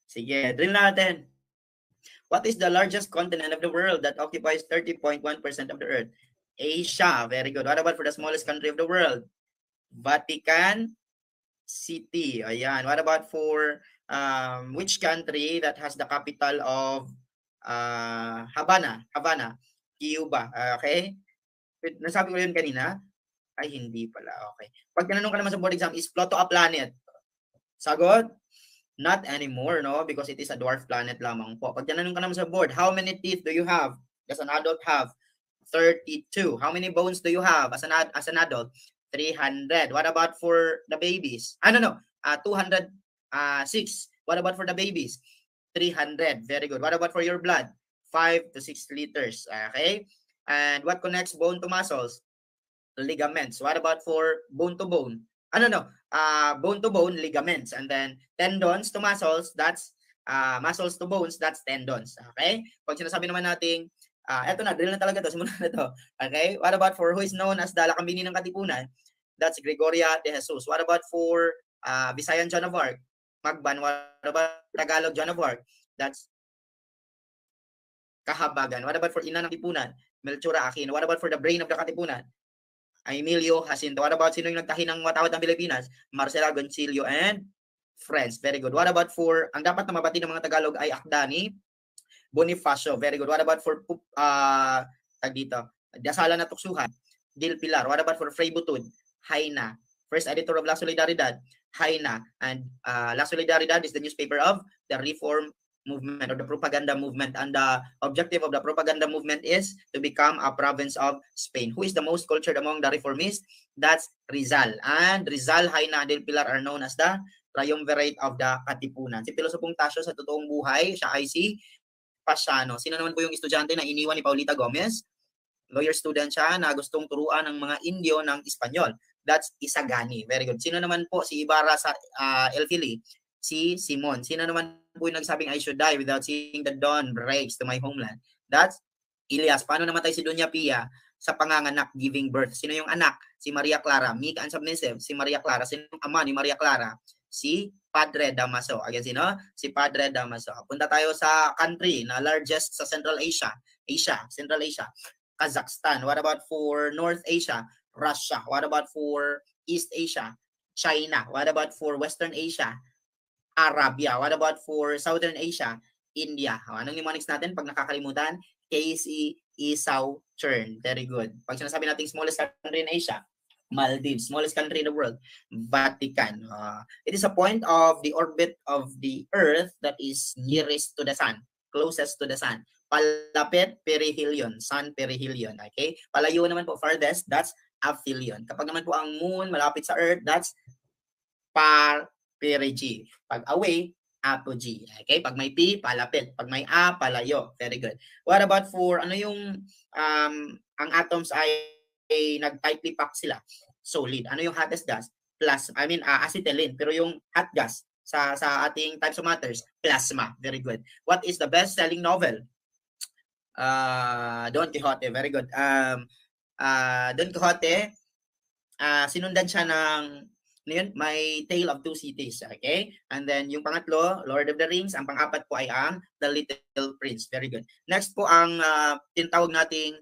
Sige, drill natin. What is the largest continent of the world that occupies 30.1% of the Earth? Asia. Very good. What about for the smallest country of the world? Vatican City. Ayan. What about for which country that has the capital of Havana? Havana. Cuba. Okay? Nasabi ko yun kanina? Ay, hindi pala. Okay. Pag tinanong ka naman sa board exam, is Pluto a planet? Sagot? Not anymore, no? Because it is a dwarf planet lamang po. Pag tinanong ka naman sa board, how many teeth do you have? Does an adult have? 32. How many bones do you have as an adult? 300. What about for the babies? No. 206. What about for the babies? 300. Very good. What about for your blood? 5 to 6 liters. Okay? And what connects bone to muscles? Ligaments. What about for bone to bone? Bone to bone, ligaments. And then tendons to muscles, that's muscles to bones, that's tendons. Okay? Pag sinasabi naman natin, eto na, drill na talaga to, simulan na to. Okay? What about for who is known as the Lakambini ng Katipunan? That's Gregoria de Jesus. What about for Visayan Joan of Arc? Magban. What about Tagalog Joan of Arc? That's Kahabagan. What about for Ina ng Katipunan? Melchora Aquino. What about for the brain of the Katipunan? Emilio Jacinto. What about sino yung nagtahi ng watawat ng Pilipinas? Marcela Goncillo and friends. Very good. What about for, ang dapat na mabati ng mga Tagalog ay Akdani Bonifacio. Very good. What about for Dasala na Tuksuhan? Dil Pilar. What about for Fray Butud? Haina. First editor of La Solidaridad, Haina. And La Solidaridad is the newspaper of the Reform movement or the propaganda movement, and the objective of the propaganda movement is to become a province of Spain. Who is the most cultured among the reformists? That's Rizal. And Rizal, Haina, del Pilar are known as the triumvirate of the Katipunan. Si Pilosopong Tasio sa totoong buhay, siya ay si Pasiano. Sino naman po yung estudyante na iniwan ni Paulita Gomez? Lawyer student siya na gustong turuan ng mga Indio ng Espanyol. That's Isagani. Very good. Sino naman po si Ibarra sa El Fili? Si Simon. Sino naman po yung nagsabing I should die without seeing the dawn breaks to my homeland? That's Elias. Paano namatay si Doña Pia? Sa panganganak, giving birth. Sino yung anak? Si Maria Clara. Meek and submissive. Si Maria Clara. Sino yung ama ni Maria Clara? Si Padre Damaso. Again, sino? Si Padre Damaso. Punta tayo sa country na largest sa Central Asia. Central Asia. Kazakhstan. What about for North Asia? Russia. What about for East Asia? China. What about for Western Asia? Arabia. What about for Southern Asia? India. Anong mnemonics natin pag nakakalimutan? KC, Isaw, Chern. Very good. Pag sinasabi natin smallest country in Asia, Maldives. Smallest country in the world, Vatican. It is a point of the orbit of the Earth that is nearest to the Sun, closest to the Sun. Palapit, perihelion. Sun, perihelion. Okay? Palayo naman po, farthest, that's aphelion. Kapag naman po ang moon malapit sa Earth, that's perigee. Pag away, apogee. Okay? Pag may P, palapit. Pag may A, palayo. Very good. What about for, ano yung, ang atoms ay nag-tightly packed sila? Solid. Ano yung hottest gas? Acetylene. Pero yung hot gas sa ating types of matters, plasma. Very good. What is the best-selling novel? Don Quixote. Very good. Don Quixote, sinundan siya ng may Tale of Two Cities, okay? And then yung pangatlo, Lord of the Rings. Ang pang-apat po ay ang The Little Prince. Very good. Next po ang tinatawag nating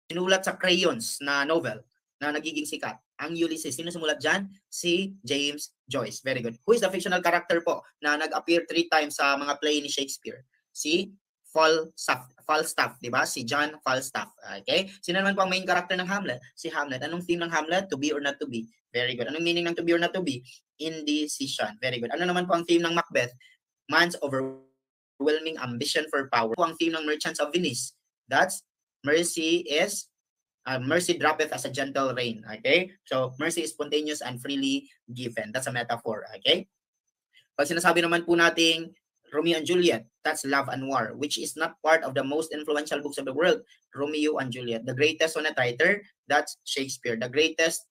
sinulat sa crayons na novel na nagiging sikat. Ang Ulysses. Sino sumulat dyan? Si James Joyce. Very good. Who is the fictional character po na nag-appear 3 times sa mga play ni Shakespeare? Si Falstaff, di ba? Si John Falstaff. Okay? Sino naman po ang main character ng Hamlet? Si Hamlet. Anong theme ng Hamlet? To be or not to be. Very good. Anong meaning ng to be or not to be? Indecision. Very good. Ano naman po ang theme ng Macbeth? Man's overwhelming ambition for power. Ano ang theme ng Merchants of Venice? That's mercy droppeth as a gentle rain. Okay? So, mercy is spontaneous and freely given. That's a metaphor. Okay? Pag sinasabi naman po nating Romeo and Juliet, that's love and war, which is not part of the most influential books of the world. Romeo and Juliet. The greatest sonnet writer, that's Shakespeare. The greatest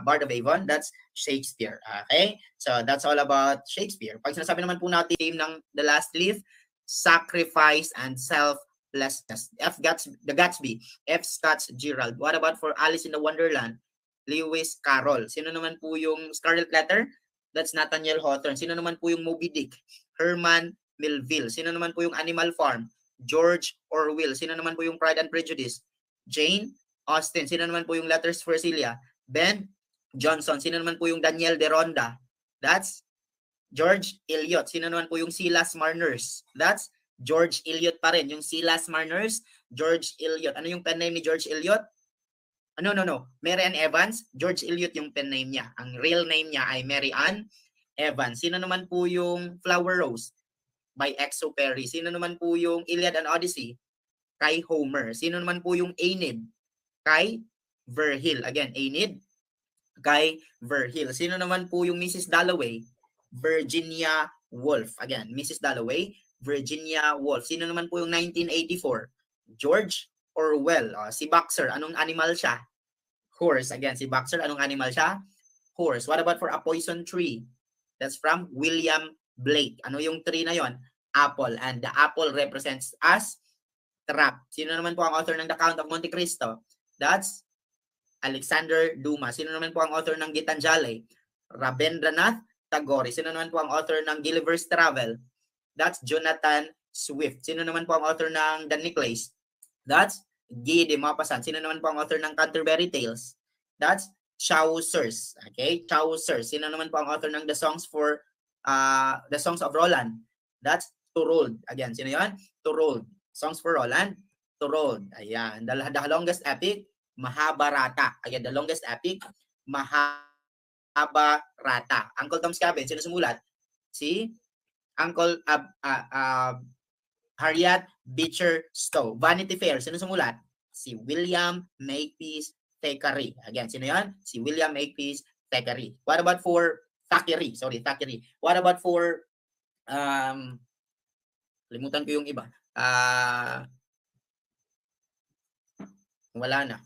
Bard of Avon, that's Shakespeare. Okay? So, that's all about Shakespeare. Pag sinasabi naman po natin theme ng The Last Leaf, sacrifice and selflessness. The Gatsby. F. Scott Fitzgerald. What about for Alice in the Wonderland? Lewis Carroll. Sino naman po yung Scarlet Letter? That's Nathaniel Hawthorne. Sino naman po yung Moby Dick? Herman Melville. Sino naman po yung Animal Farm? George Orwell. Sino naman po yung Pride and Prejudice? Jane Austen. Sino naman po yung Letters for Celia? Ben Jonson. Sino naman po yung Daniel Deronda? That's George Eliot. Sino naman po yung Silas Marners? That's George Eliot pa rin. Yung Silas Marners, George Eliot. Ano yung pen name ni George Eliot? No. Mary Ann Evans. George Eliot yung pen name niya. Ang real name niya ay Mary Ann Evans. Sino naman po yung Flower Rose? By Exupéry. Sino naman po yung Iliad and Odyssey? Kay Homer. Sino naman po yung Aeneid? Kay Virgil. Again, Aeneid kay Virgil. Sino naman po yung Mrs. Dalloway? Virginia Woolf. Again, Mrs. Dalloway, Virginia Woolf. Sino naman po yung 1984? George Orwell. Si Boxer, anong animal siya? Horse. Again, si Boxer, anong animal siya? Horse. What about for A Poison Tree? That's from William Blake. Ano yung tree na yon? Apple. And the apple represents as trap. Sino naman po ang author ng The Count of Monte Cristo? That's Alexander Dumas. Sino naman po ang author ng Gitanjali? Rabindranath Tagore. Sino naman po ang author ng Gulliver's Travel? That's Jonathan Swift. Sino naman po ang author ng The Necklace? That's Guy de Maupassant. Sino naman po ang author ng Canterbury Tales? That's Chaucer's. Okay? Chaucer. Sino naman po ang author ng The Songs of Roland? That's Thorold. Again, sino yan? Thorold. Songs for Roland? Thorold. Ayan. The longest epic? Mahabharata. Again, the longest epic? Mahabharata. Uncle Tom's Cabin. Sino sumulat? Si Uncle Harriet Beecher Stowe. Vanity Fair. Sino sumulat? Si William Makepeace Thackeray. Again, sino yan? Si William Makepeace Thackeray. What about for Thackeray? Sorry, Thackeray. What about for limutan ko yung iba. Wala na.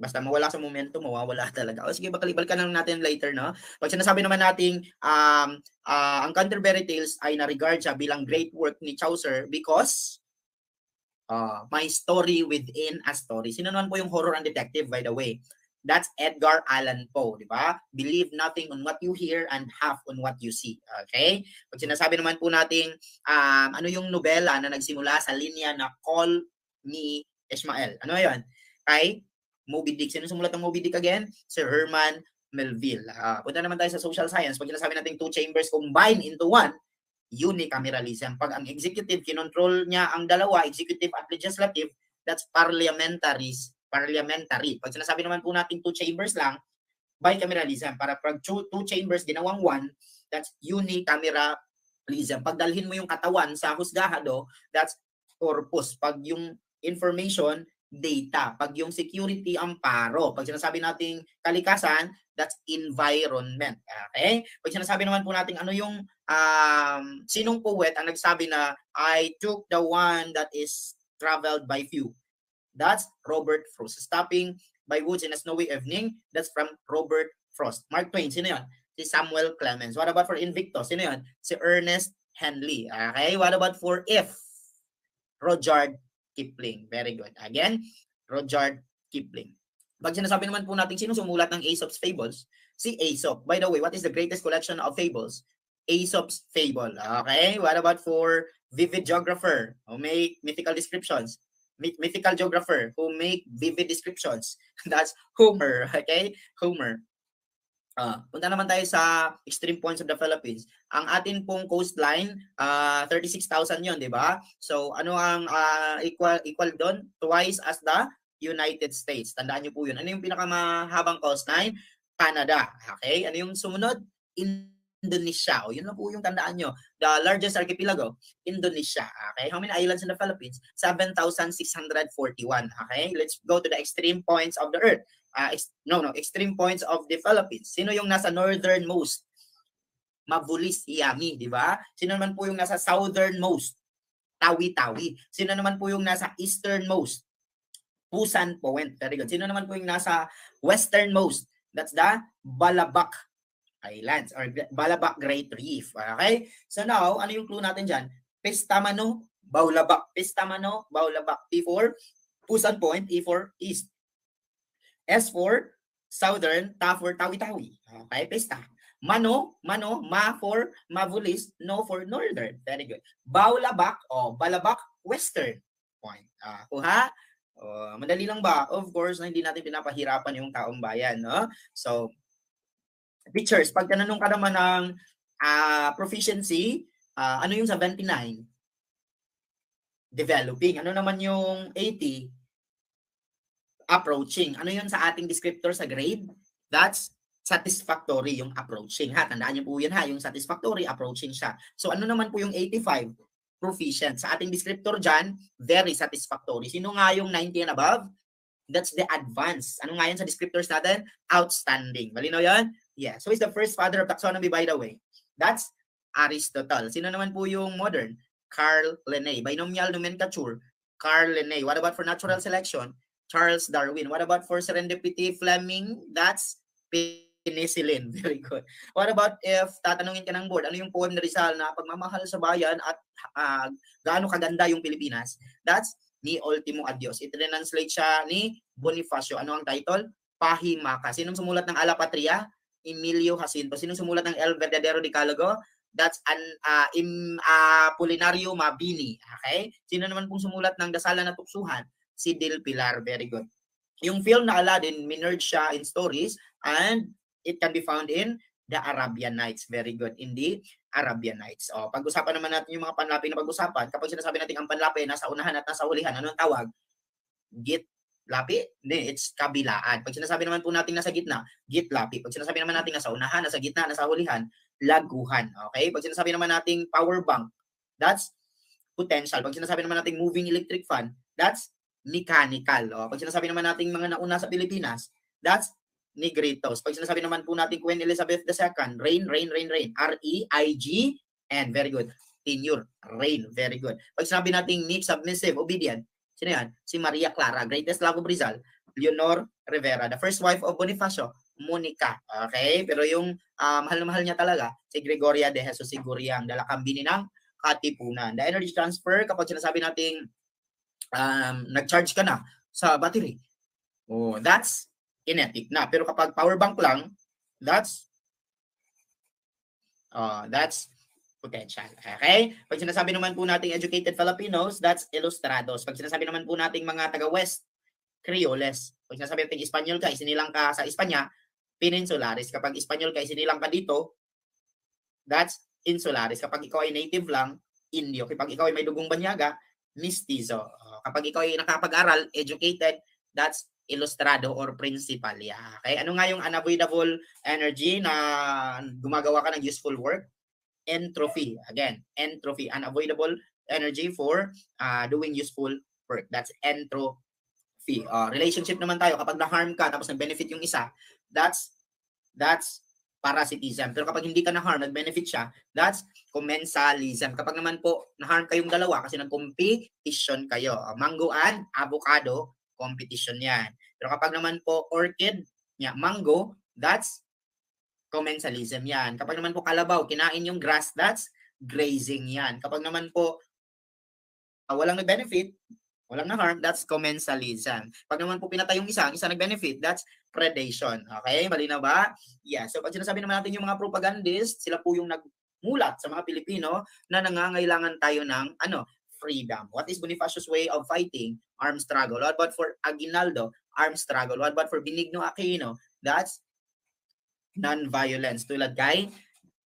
Basta mawala sa momento, mawawala talaga. O sige, balikan lang natin later, no? Pag sinasabi naman nating ang Canterbury Tales ay na-regard siya bilang great work ni Chaucer because my story within a story. Sino naman po yung horror and detective, by the way? That's Edgar Allan Poe, di ba? Believe nothing on what you hear and half on what you see. Okay? Pag sinasabi naman po nating ano yung nobela na nagsimula sa linya na Call Me Ishmael. Ano yun? Kay Moby Dick. Sino sumulat ng Moby Dick again? Sir Herman Melville. Punta naman tayo sa social science. Pag sinasabi natin two chambers combine into one, unicameralism. Pag ang executive, kinontrol niya ang dalawa, executive at legislative, that's parliamentary. Pag sinasabi naman po natin two chambers lang, bicameralism. Para pag two chambers ginawang one, that's unicameralism. Pag dalhin mo yung katawan sa husgahado, that's corpus. Pag yung information, data. Pag yung security, amparo. Pag sinasabi nating kalikasan, that's environment. Okay? Pag sinasabi naman po natin ano yung sinong poet ang nagsabi na I took the one that is traveled by few. That's Robert Frost. Stopping by woods in a snowy evening, that's from Robert Frost. Mark Twain, sino yun? Si Samuel Clemens. What about for Invictus? Sino yun? Si Ernest Henley. Okay? What about for If? Rudyard Kipling. Very good. Again, Rudyard Kipling. Pag sinasabi naman po natin sino sumulat ng Aesop's Fables, si Aesop. By the way, what is the greatest collection of fables? Aesop's Fable. Okay? What about for vivid geographer who make mythical descriptions? Mythical geographer who make vivid descriptions. That's Homer. Okay? Homer. Punta naman tayo sa extreme points of the Philippines. Ang atin pong coastline, 36,000 yon, di ba? So, ano ang equal doon? Twice as the United States. Tandaan nyo po yun. Ano yung pinakamahabang coastline? Canada. Okay? Ano yung sumunod? Indonesia. O, yun lang po yung tandaan nyo. The largest archipelago, Indonesia. Okay? How many islands in the Philippines? 7,641. Okay? Let's go to the extreme points of the earth. Extreme points of the Philippines. Sino yung nasa northernmost? Mabulis, Iami, di ba? Sino naman po yung nasa southernmost? Tawi-Tawi. Sino naman po yung nasa easternmost? Pusan Point. Very good. Sino naman po yung nasa westernmost? That's the Balabac Islands or Balabac Great Reef. Okay? So now, ano yung clue natin dyan? Pestamano, Baulabac. Pestamano, Baulabac. P for Pusan Point, E for east. S for southern, Ta for Tawi-Tawi. Okay, Pesta. Mano, ma for Mavulis, no for northern. Very good. Baulabak o Balabak Western. Point. Kuha? Madali lang ba? Of course, na hindi natin pinapahirapan yung taong bayan, no? So, teachers, pag tinanong ka naman ng proficiency, ano yung 79? Developing. Ano naman yung 80? Approaching. Ano yun sa ating descriptor sa grade? That's satisfactory yung approaching. Ha? Tandaan niyo po yun ha, yung satisfactory, approaching siya. So ano naman po yung 85? Proficient. Sa ating descriptor dyan, very satisfactory. Sino nga yung 90 and above? That's the advanced. Ano nga yan sa descriptors natin? Outstanding. Malinaw yan? Yeah. So is the first father of taxonomy, by the way. That's Aristotle. Sino naman po yung modern? Carl Linné. Binomial nomenclature, Carl Linné. What about for natural selection? Charles Darwin. What about for serendipity? Fleming. That's penicillin. Very good. What about if tatanungin ka ng board, ano yung poem ni Rizal na pagmamahal sa bayan at gaano kaganda yung Pilipinas? That's Ni Ultimo Adios. I-translate siya ni Bonifacio. Ano ang title? Pahimaka. Sinong sumulat ng Ala Patria? Emilio Jacinto. Sinong sumulat ng El Verdadero Decalogo? That's Apolinario Mabini. Okay? Sino naman pong sumulat ng Dasalan na Tuksuhan? Si Del Pilar. Very good. Yung film na Aladdin, minerge siya in stories and it can be found in the Arabian Nights. Very good. In the Arabian Nights. Pag-usapan naman natin yung mga panlapi na pag-usapan. Kapag sinasabi natin ang panlapi, nasa unahan at nasa hulihan, anong tawag? Gitlapi? Hindi, it's kabilaan. Pag sinasabi naman po natin nasa gitna, gitlapi. Pag sinasabi naman natin nasa unahan, nasa gitna, nasa hulihan, laguhan. Okay? Pag sinasabi naman natin power bank, that's potential. Pag sinasabi naman natin moving electric fan, that's mechanical. Pag sinasabi naman natin mga nauna sa Pilipinas, that's Negritos. Pag sinasabi naman po natin Queen Elizabeth II, reign. R-E-I-G-N. Very good. Tenure. Reign. Very good. Pag sinabi natin meek, submissive, obedient, sino yan? Si Maria Clara. Greatest love of Rizal. Leonor Rivera. The first wife of Bonifacio, Monica. Okay? Pero yung mahal na mahal niya talaga, si Gregoria de Jesus Siguriang, dalakambini ng Katipunan. The energy transfer, kapag sinasabi natin nag-charge ka na sa battery, that's kinetic na. Pero kapag power bank lang, that's potential. Okay? Pag sinasabi naman po nating educated Filipinos, that's ilustrados. Pag sinasabi naman po nating mga taga-West, Creoles. Pag sinasabi natin Espanyol ka, isinilang ka sa Espanya, Peninsularis. Kapag Espanyol ka, isinilang ka dito, that's Insularis. Kapag ikaw ay native lang, Indio. Kapag ikaw ay may dugong banyaga, Mestizo. Kapag ikaw ay nakapag-aral, educated, that's ilustrado or principal. Yeah. Okay? Ano nga yung unavoidable energy na gumagawa ka ng useful work? Entropy. Again, entropy. Unavoidable energy for doing useful work. That's entropy. Relationship naman tayo. Kapag na-harm ka tapos nag-benefit yung isa, that's parasitism. Pero kapag hindi ka na-harm, nag-benefit siya, that's commensalism. Kapag naman po na-harm kayong dalawa kasi nag-competition kayo. Mango and avocado, competition yan. Pero kapag naman po orchid, mango, that's commensalism yan. Kapag naman po kalabaw, kinain yung grass, that's grazing yan. Kapag naman po walang nag-benefit, walang na-harm, that's commensalism. Pag naman po pinatay yung isa, ang isa nag-benefit, that's predation. Okay? Malinaw ba? Yeah. So pag sinasabi naman natin yung mga propagandists, sila po yung nagmulat sa mga Pilipino na nangangailangan tayo ng freedom. What is Bonifacio's way of fighting? Armed struggle. What about for Aguinaldo? Armed struggle. What about for Benigno Aquino? That's non-violence. Tulad kay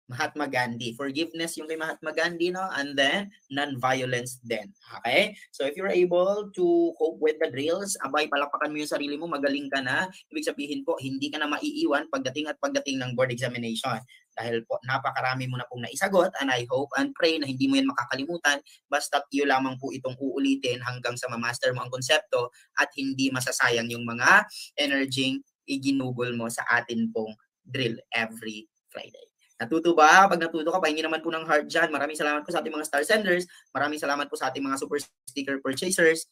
Mahatma Gandhi. Forgiveness yung kay Mahatma Gandhi, no? And then, non-violence din. Okay? So, if you're able to cope with the drills, abay, palakpakan mo yung sarili mo, magaling ka na. Ibig sabihin po, hindi ka na maiiwan pagdating ng board examination. Dahil po, napakarami mo na pong naisagot, and I hope and pray na hindi mo yan makakalimutan, basta't iyo lamang po itong uulitin hanggang sa ma-master mo ang konsepto at hindi masasayang yung mga energy iginugol mo sa atin pong drill every Friday. Natuto ba? Pag natuto ka, pahingi naman po ng heart dyan. Maraming salamat po sa ating mga star senders. Maraming salamat po sa ating mga super sticker purchasers.